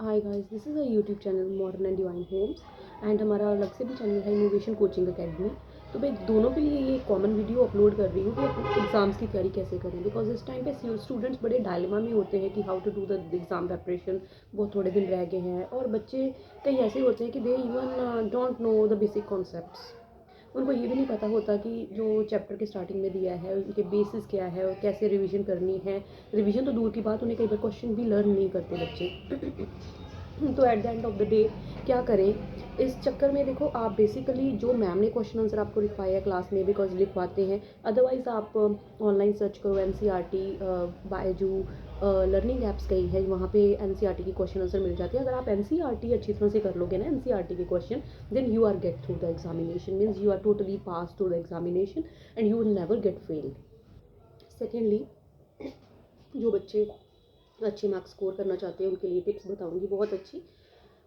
Hi guys, this is a YouTube channel modern and divine homes and हमारा अलग से भी चैनल है इनोवेशन कोचिंग अकेडमी। तो मैं दोनों के लिए ये कॉमन वीडियो अपलोड कर रही हूँ कि एग्ज़ाम्स की तैयारी कैसे करें, बिकॉज इस टाइम पे स्टूडेंट्स बड़े डायलेमा में होते हैं कि how to do the exam preparation. बहुत थोड़े दिन रह गए हैं और बच्चे कई ऐसे होते हैं कि they even don't know the basic concepts. उनको ये भी नहीं पता होता कि जो चैप्टर के स्टार्टिंग में दिया है उनके बेसिस क्या है और कैसे रिवीजन करनी है। रिवीजन तो दूर की बात, उन्हें कई बार क्वेश्चन भी लर्न नहीं करते बच्चे। तो at the end of the day क्या करें इस चक्कर में? देखो, आप बेसिकली जो मैम ने क्वेश्चन आंसर आपको लिखवाया है क्लास में, बिकॉज लिखवाते हैं, अदरवाइज़ आप ऑनलाइन सर्च करो N C R T Byju's learning apps कई है, वहाँ पे एन सी आर टी की क्वेश्चन आंसर मिल जाती है। अगर आप एन सी आर टी अच्छी तरह से कर लोगे ना, एन सी आर टी के question, then you are get through the examination, means you are totally pass through the examination and you will never get failed. Secondly, जो बच्चे अच्छे मार्क्स स्कोर करना चाहते हैं उनके लिए टिप्स बताऊंगी बहुत अच्छी।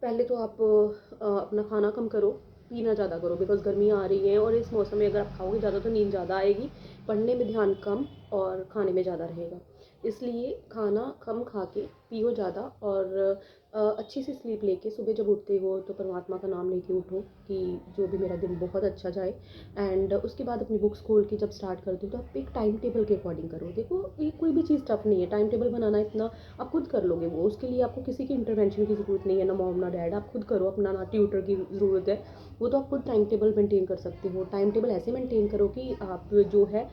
पहले तो आप अपना खाना कम करो, पीना ज़्यादा करो, बिकॉज गर्मियाँ आ रही हैं और इस मौसम में अगर आप खाओगे ज़्यादा तो नींद ज़्यादा आएगी, पढ़ने में ध्यान कम और खाने में ज़्यादा रहेगा। इसलिए खाना कम खा के पियो ज़्यादा और अच्छी सी स्लीप लेके सुबह जब उठते हो तो परमात्मा का नाम लेके उठो कि जो भी मेरा दिन बहुत अच्छा जाए। एंड उसके बाद अपनी बुक्स खोल के जब स्टार्ट करते हो तो आप एक टाइम टेबल के अकॉर्डिंग करो। देखो, ये कोई भी चीज़ टफ नहीं है, टाइम टेबल बनाना इतना आप खुद कर लोगे, वो उसके लिए आपको किसी की इंटरवेंशन की ज़रूरत नहीं है, ना मॉम ना डैड, आप खुद करो अपना, ना ट्यूटर की ज़रूरत है। वो तो आप खुद टाइम टेबल मेंटेन कर सकते हो। टाइम टेबल ऐसे मेंटेन करो कि आप जो है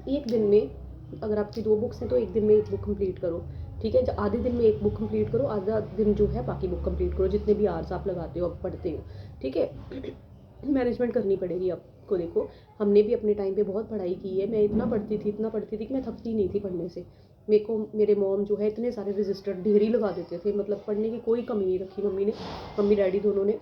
एक दिन में, अगर आपकी 2 बुक्स हैं तो एक दिन में 1 बुक कंप्लीट करो, ठीक है? आधे दिन में 1 बुक कंप्लीट करो, आधा दिन जो है बाकी बुक कंप्लीट करो, जितने भी आवर्स आप लगाते हो, आप पढ़ते हो, ठीक है? मैनेजमेंट करनी पड़ेगी आपको। देखो, हमने भी अपने टाइम पे बहुत पढ़ाई की है, मैं इतना पढ़ती थी कि मैं थकती नहीं थी पढ़ने से। मेरे को मेरे मॉम जो है इतने सारे रजिस्टर ढेर ही लगा देते थे, मतलब पढ़ने की कोई कमी नहीं रखी मम्मी ने, मम्मी डैडी दोनों ने।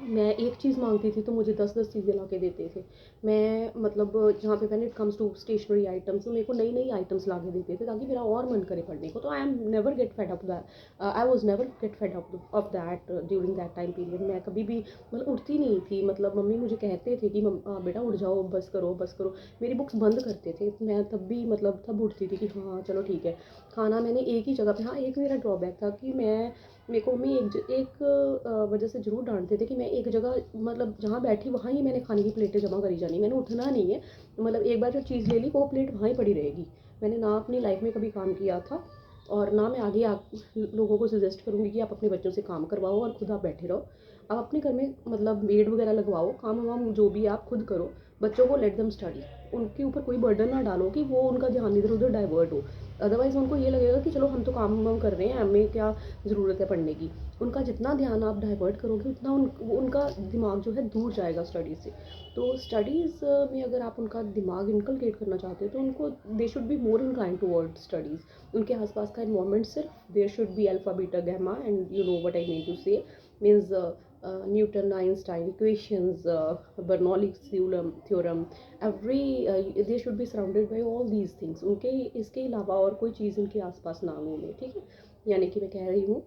मैं एक चीज़ मांगती थी तो मुझे 10-10 चीज़ें ला के देते थे। मैं मतलब जहाँ पे when it comes to stationery items, तो मेरे को नई-नई आइटम्स ला के देते थे ताकि मेरा और मन करे पढ़ने को। तो I am never get fed up that, I was never get fed up of that during that time period. मैं कभी भी मतलब उठती नहीं थी, मतलब मम्मी मुझे कहते थे कि बेटा उठ जाओ, बस करो, बस करो। मेरी बुक्स बंद करते थे, मैं तब भी मतलब तब उठती थी कि हाँ चलो ठीक है। खाना मैंने एक ही जगह पे, हाँ एक मेरा ड्रॉबैक था कि मैं, मेरे को मम्मी एक वजह से ज़रूर डांटते थे कि मैं एक जगह, मतलब जहाँ बैठी वहाँ ही मैंने खाने की प्लेटें जमा करी जानी, मैंने उठना नहीं है। मतलब एक बार जो चीज़ ले ली वो प्लेट वहाँ ही पड़ी रहेगी। मैंने ना अपनी लाइफ में कभी काम किया था और ना मैं आगे आप लोगों को सजेस्ट करूँगी कि आप अपने बच्चों से काम करवाओ और खुद आप बैठे रहो। आप अपने घर में मतलब मेड वगैरह लगवाओ, काम वाम जो भी आप खुद करो, बच्चों को लेट देम स्टडी। उनके ऊपर कोई बर्डन ना डालो कि वो उनका ध्यान इधर उधर डाइवर्ट हो। अदरवाइज़ उनको ये लगेगा कि चलो हम तो काम वाम कर रहे हैं, हमें क्या ज़रूरत है पढ़ने की। उनका जितना ध्यान आप डाइवर्ट करोगे उतना उनका दिमाग जो है दूर जाएगा स्टडीज़ से। तो स्टडीज़ में अगर आप उनका दिमाग इनकलकेट करना चाहते हो तो उनको they should be more incline toward studies. उनके आसपास का इन्वायरमेंट, सिर्फ there should be alpha beta gamma and you know what I mean to say, means Newton Einstein equations, Bernoulli's theorem, every they should be surrounded by all these things. उनके इसके अलावा और कोई चीज़ उनके आसपास ना घूमे, ठीक है? यानी कि मैं कह रही हूँ,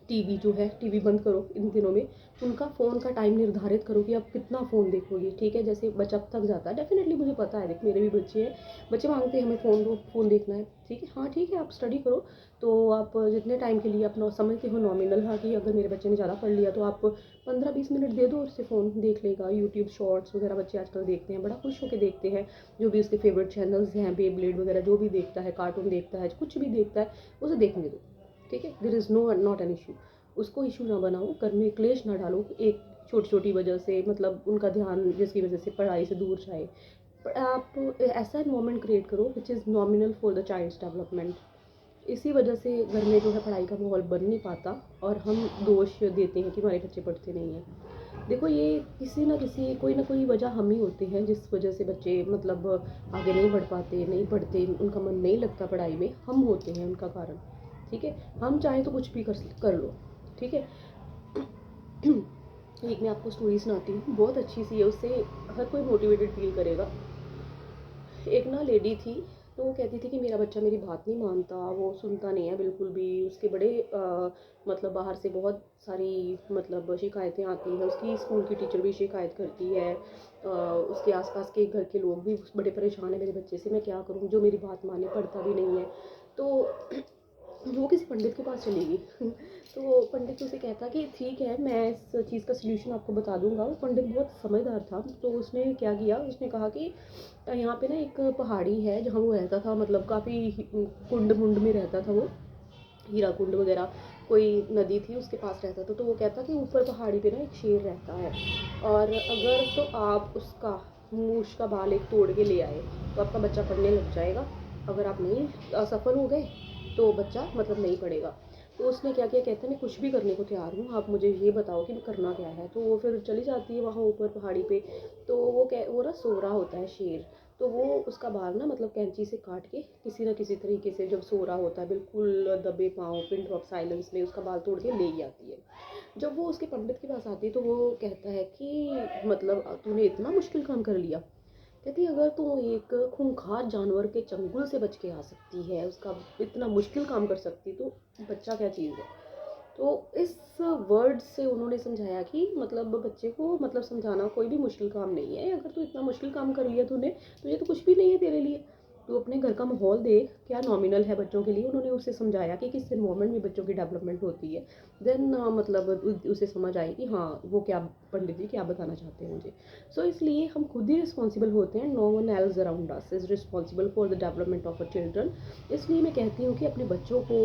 टीवी जो है, टीवी बंद करो इन दिनों में। उनका फ़ोन का टाइम निर्धारित करो कि आप कितना फ़ोन देखोगे, ठीक है? जैसे बच्चा थक जाता है, डेफिनेटली मुझे पता है, देख मेरे भी बच्चे हैं, बच्चे मांगते हैं हमें फ़ोन दो, फ़ोन देखना है, ठीक है? हाँ ठीक है, आप स्टडी करो। तो आप जितने टाइम के लिए अपना समझते हो नॉमिनल, हाँ कि अगर मेरे बच्चे ने ज़्यादा पढ़ लिया तो आप 15-20 मिनट दे दो, उससे फ़ोन देख लेगा। यूट्यूब शॉर्ट्स वगैरह बच्चे आजकल देखते हैं, बड़ा खुश होकर देखते हैं। जो भी उसके फेवरेट चैनल्स हैं, बेब्लेड वगैरह जो भी देखता है, कार्टून देखता है, कुछ भी देखता है, उसे देखने दो, ठीक है? There is no not an issue. उसको इशू ना बनाओ, घर में क्लेश ना डालो एक छोटी छोटी वजह से, मतलब उनका ध्यान जिसकी वजह से पढ़ाई से दूर जाए। आप ऐसा इन्वायरमेंट क्रिएट करो which is nominal for the child's development. इसी वजह से घर में जो है पढ़ाई का माहौल बन नहीं पाता और हम दोष देते हैं कि हमारे बच्चे पढ़ते नहीं हैं। देखो, ये किसी ना किसी, कोई ना कोई वजह हम ही होते हैं जिस वजह से बच्चे मतलब आगे नहीं बढ़ पाते, नहीं पढ़ते, उनका मन नहीं लगता पढ़ाई में, हम होते हैं उनका कारण, ठीक है? हम चाहें तो कुछ भी कर लो, ठीक है? एक मैं आपको स्टोरी सुनाती हूँ, बहुत अच्छी सी है, उससे हर कोई मोटिवेटेड फील करेगा। एक ना लेडी थी, तो वो कहती थी कि मेरा बच्चा मेरी बात नहीं मानता, वो सुनता नहीं है बिल्कुल भी, उसके बड़े मतलब बाहर से बहुत सारी मतलब शिकायतें आती हैं, उसकी स्कूल की टीचर भी शिकायत करती है, उसके आसपास के घर के लोग भी बड़े परेशान हैं मेरे बच्चे से, मैं क्या करूँ, जो मेरी बात माने, पढ़ता भी नहीं है। तो वो किसी पंडित के पास चली गई। तो पंडित उसे कहता कि ठीक है, मैं इस चीज़ का सल्यूशन आपको बता दूंगा। वो पंडित बहुत समझदार था, तो उसने क्या किया, उसने कहा कि यहाँ पे ना एक पहाड़ी है जहाँ वो रहता था, मतलब काफ़ी कुंड मुंड में रहता था वो, हीरा कुंड वगैरह कोई नदी थी उसके पास रहता था। तो वो कहता कि ऊपर पहाड़ी पे ना एक शेर रहता है, और अगर तो आप उसका मूछ का बाल एक तोड़ के ले आए तो आपका बच्चा पढ़ने लग जाएगा। अगर आप नहीं असफल हो गए तो बच्चा मतलब नहीं पढ़ेगा। तो उसने क्या किया, कहते मैं कुछ भी करने को तैयार हूँ, आप मुझे ये बताओ कि करना क्या है। तो वो फिर चली जाती है वहाँ ऊपर पहाड़ी पे। तो वो ना सो रहा होता है शेर। तो वो उसका बाल ना मतलब कैंची से काट के किसी ना किसी तरीके से, जब सो रहा होता है बिल्कुल दबे पाँव, पिन ड्रॉप साइलेंस में, उसका बाल तोड़ के ले ही आती है। जब वो उसके पंडित के पास आती है तो वो कहता है कि मतलब तूने इतना मुश्किल काम कर लिया। कहती अगर तू एक खूंखार जानवर के चंगुल से बच के आ सकती है, उसका इतना मुश्किल काम कर सकती, तो बच्चा क्या चीज़ है। तो इस वर्ड से उन्होंने समझाया कि मतलब बच्चे को मतलब समझाना कोई भी मुश्किल काम नहीं है। अगर तू इतना मुश्किल काम कर लिया तूने, तो ये तो कुछ भी नहीं है तेरे लिए। तू अपने घर का माहौल देख, क्या नॉमिनल है बच्चों के लिए। उन्होंने उसे समझाया कि किस इन्वायरमेंट में बच्चों की डेवलपमेंट होती है। देन मतलब उसे समझ आई कि हाँ वो क्या, पंडित जी क्या बताना चाहते हैं मुझे। सो इसलिए हम खुद ही रिस्पॉन्सिबल होते हैं, no one else around us is responsible for the development of a children. इसलिए मैं कहती हूँ कि अपने बच्चों को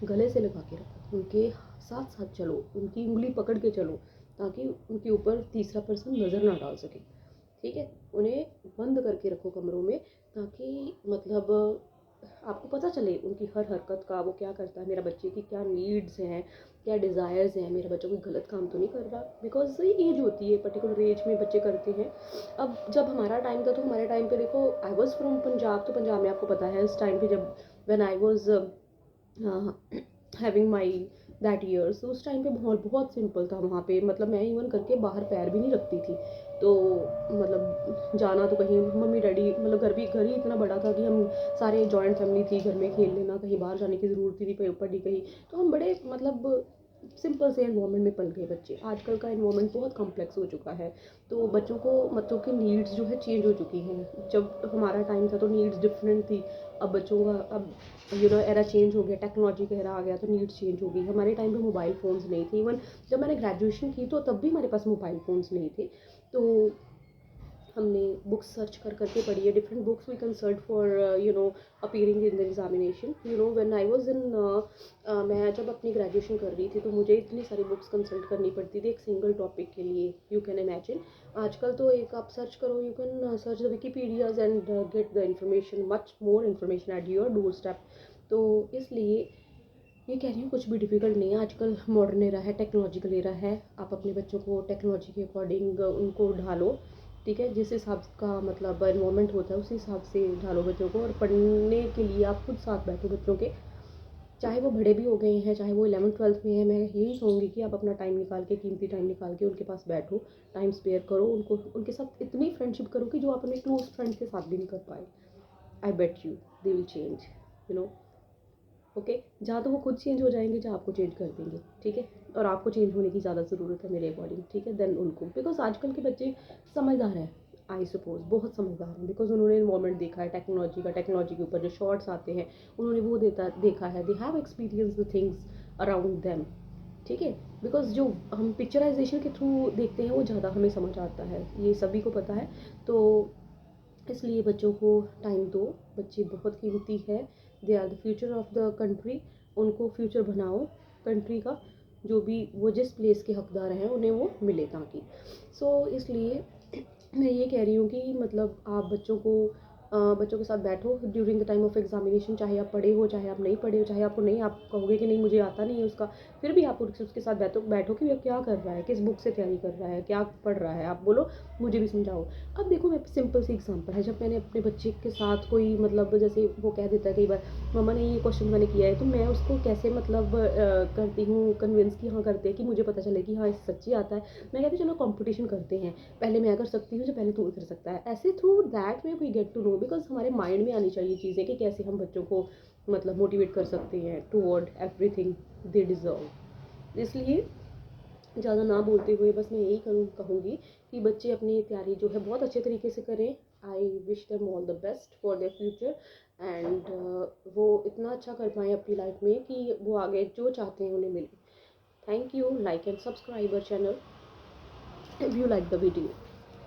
गले से लगा के रखो, उनके साथ साथ चलो, उनकी उंगली पकड़ के चलो, ताकि उनके ऊपर तीसरा पर्सन नज़र ना डाल सके। ठीक है, उन्हें बंद करके रखो कमरों में, ताकि मतलब आपको पता चले उनकी हर हरकत का, वो क्या करता है, मेरा बच्चे की क्या नीड्स हैं, क्या डिज़ायर्स हैं, मेरा बच्चा कोई गलत काम तो नहीं कर रहा। बिकॉज एज होती है, पर्टिकुलर एज में बच्चे करते हैं। अब जब हमारा टाइम था तो हमारे टाइम पे देखो, आई वॉज फ्रॉम पंजाब, तो पंजाब में आपको पता है उस टाइम पे जब when I was having my that years, उस टाइम पे बहुत बहुत सिंपल था वहाँ पे। मतलब मैं इवन करके बाहर पैर भी नहीं रखती थी। तो मतलब जाना तो कहीं मम्मी डैडी, मतलब घर ही इतना बड़ा था कि हम सारे जॉइंट फैमिली थी, घर में खेल लेना, कहीं बाहर जाने की ज़रूरत ही नहीं पड़ी कहीं। तो हम बड़े मतलब सिंपल से इन्वायरमेंट में पल गए बच्चे। आजकल का इन्वायरमेंट बहुत कॉम्प्लेक्स हो चुका है, तो बच्चों की नीड्स जो है चेंज हो चुकी हैं। जब हमारा टाइम था तो नीड्स डिफरेंट थी। अब बच्चों का अब एरा चेंज हो गया, टेक्नोलॉजी का एरा आ गया, तो नीड्स चेंज हो गई। हमारे टाइम पे मोबाइल फ़ोन्स नहीं थे। इवन जब मैंने ग्रेजुएशन की तो तब भी हमारे पास मोबाइल फ़ोन्स नहीं थे। तो हमने बुक्स सर्च करके पढ़ी है, different books we consult for appearing in the examination. When I was in, मैं जब अपनी ग्रेजुएशन कर रही थी तो मुझे इतनी सारी बुक्स कंसल्ट करनी पड़ती थी एक सिंगल टॉपिक के लिए, यू कैन इमेजिन। आजकल तो एक आप सर्च करो, you can search the Wikipedias and get the information, much more information at your doorstep. तो इसलिए ये कह रही हूँ कुछ भी डिफ़िकल्ट नहीं है। आजकल मॉडर्न एरा है, टेक्नोलॉजिकल एरा है। आप अपने बच्चों को टेक्नोलॉजी के अकॉर्डिंग उनको ढालो। ठीक है, जिस हिसाब का मतलब एनवायरनमेंट होता है उसी हिसाब से ढालो बच्चों को। और पढ़ने के लिए आप खुद साथ बैठो बच्चों के, चाहे वो बड़े भी हो गए हैं, चाहे वो 11th-12th में है। मैं यही कहूँगी कि आप अपना टाइम निकाल के, कीमती टाइम निकाल के उनके पास बैठो, टाइम स्पेयर करो, उनको उनके साथ इतनी फ्रेंडशिप करो कि जो आप अपने क्लोज फ्रेंड्स के साथ भी नहीं कर पाए। I bet you they will change, you know. Okay, जहाँ तो वो खुद चेंज हो जाएंगे, जहाँ आपको चेंज कर देंगे। ठीक है, और आपको चेंज होने की ज़्यादा ज़रूरत है मेरे अकॉर्डिंग। ठीक है, देन उनको, बिकॉज आजकल के बच्चे समझदार हैं, आई सपोज बहुत समझदार हैं, बिकॉज उन्होंने इन्वॉल्वमेंट देखा है टेक्नोलॉजी का, टेक्नोलॉजी के ऊपर जो शॉर्ट्स आते हैं उन्होंने वो देखा है, they have experience the things around them. ठीक है, बिकॉज जो हम पिक्चराइजेशन के थ्रू देखते हैं वो ज़्यादा हमें समझ आता है, ये सभी को पता है। तो इसलिए बच्चों को टाइम दो, बच्चे बहुत कीमती है, they are the future of the country. उनको फ्यूचर बनाओ कंट्री का, जो भी वो जिस प्लेस के हकदार हैं उन्हें वो मिले ताकि। इसलिए मैं ये कह रही हूँ कि मतलब आप बच्चों के साथ बैठो during the time of examination, चाहे आप पढ़े हो, चाहे आप नहीं पढ़े हो, चाहे आपको नहीं, आप कहोगे कि नहीं मुझे आता नहीं है उसका, फिर भी आप उसके साथ बैठो कि वो क्या कर रहा है, किस बुक से तैयारी कर रहा है, क्या पढ़ रहा है, आप बोलो मुझे भी समझाओ। अब देखो, मैं सिंपल सी एग्जांपल है, जब मैंने अपने बच्चे के साथ कोई मतलब जैसे वो कह देता है कई बार, मम्मा ने ये क्वेश्चन मैंने किया है, तो मैं उसको कैसे मतलब करती हूँ कन्विंस कि हाँ करते हैं, कि मुझे पता चले कि हाँ इसे सच्ची आता है। मैं कहती हूँ चलो कंपटीशन करते हैं, पहले मैं कर सकती हूँ जो पहले तू कर सकता है। ऐसे through that way we get to know, because हमारे माइंड में आनी चाहिए चीज़ें कि कैसे हम बच्चों को मतलब मोटिवेट कर सकते हैं टूवर्ड एवरीथिंग दे डिज़र्व। इसलिए ज़्यादा ना बोलते हुए बस मैं यही कहूँगी कि बच्चे अपनी तैयारी जो है बहुत अच्छे तरीके से करें, I wish them all the best for their future, and वो इतना अच्छा कर पाएँ अपनी लाइफ में कि वो आगे जो चाहते हैं उन्हें मिले। Thank you, like and subscribe our channel if you like the video.